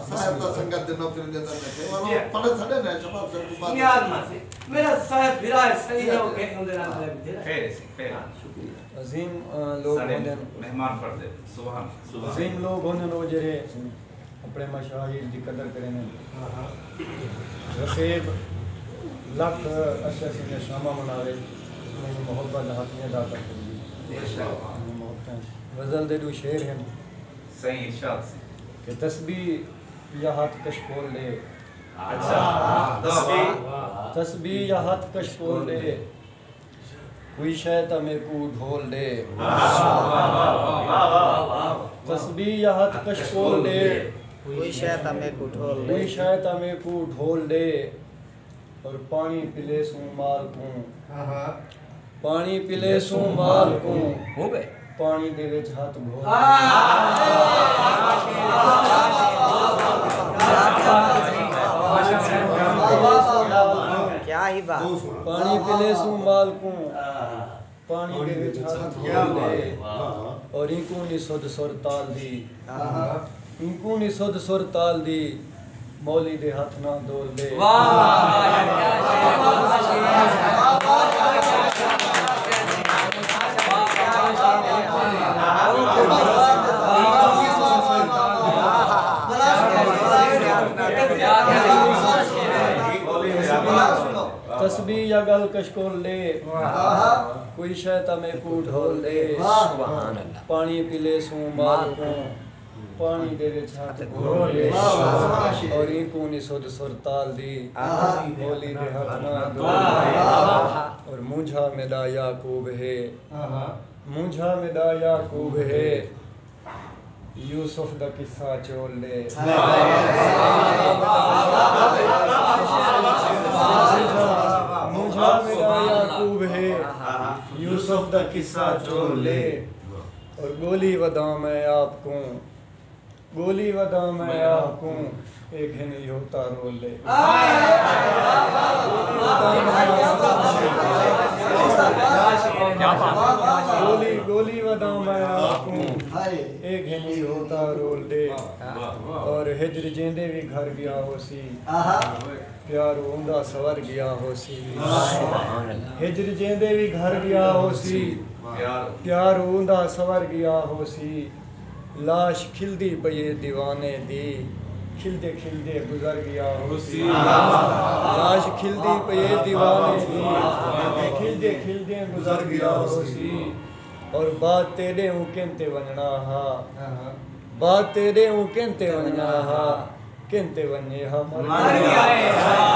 साहब तो संगत दिन नौकरी देता है वो पढ़े सड़े ने शबाब से बात याद मासे मेरा साहब फिरा सही है ओके उनके नाम ले भी खैर शुक्रिया अजीम लोग होने मेहमान पढ़ दे सुभान अजीम लोग होने लो जरे अपने मशाहिर की कदर करें रफीक लख अच्छा से शामा मनावे मोहब्बत हाथ में अदा करते गजल दे दो शेर हैं सही इरशाद से कि तस्बीह या हाथ कश खोल ले अच्छा तस्बीह या हाथ कश खोल ले कोई शैता में को ढोल दे तस्बीह या हाथ कश खोल ले कोई शैता में को ढोल दे कोई शैता में को ढोल दे और पानी पिले सू माल को पानी पिले सू माल को हो गए पानी दे विच हाथ घोल क्या ही बात पानी पिले सू माल को पानी दे विच हाथ घोल दे और इनको नी सुध सुर ताल दी इनको नी सुध सुर ताल दी मौली दे हाथ ना डोल दे तस्बीह या गल कशकोल ले कोई शैता में को ढोल दे पानी पिले सू माल को पानी दे विच हाथ घोल दे और इनको नी सुध सुर ताल दी बोली दे हाथ ना डोल और मुझा मेरा याकूब है मुझा मेरा याकूब है यूसुफ दा किस्सा चोल ले मुझा मेरा याकूब है यूसुफ दा किस्सा चोल ले और गोली वदा मैं आपको गोली वदा मैं आपको एक है नहीं होता रोल ले गोली गोली वदा मैं आपको एक है नहीं होता रोल दे और हिजर जेंदे भी घर गया होसी प्यार होंदा सवर गया होसी हिजर जेंदे भी घर गया होसी प्यार होंदा सवर गया होसी लाश खिलदी पये दीवाने दी खिलदे खिलदे गुजर गया होसी लाश खिलदी पये दीवाने दी खिलदे खिलदे गुजर गया होसी और बात तेरे हूँ केंते वनना हा बात तेरे हूँ केंते वनना हा केंते वने हा मर गया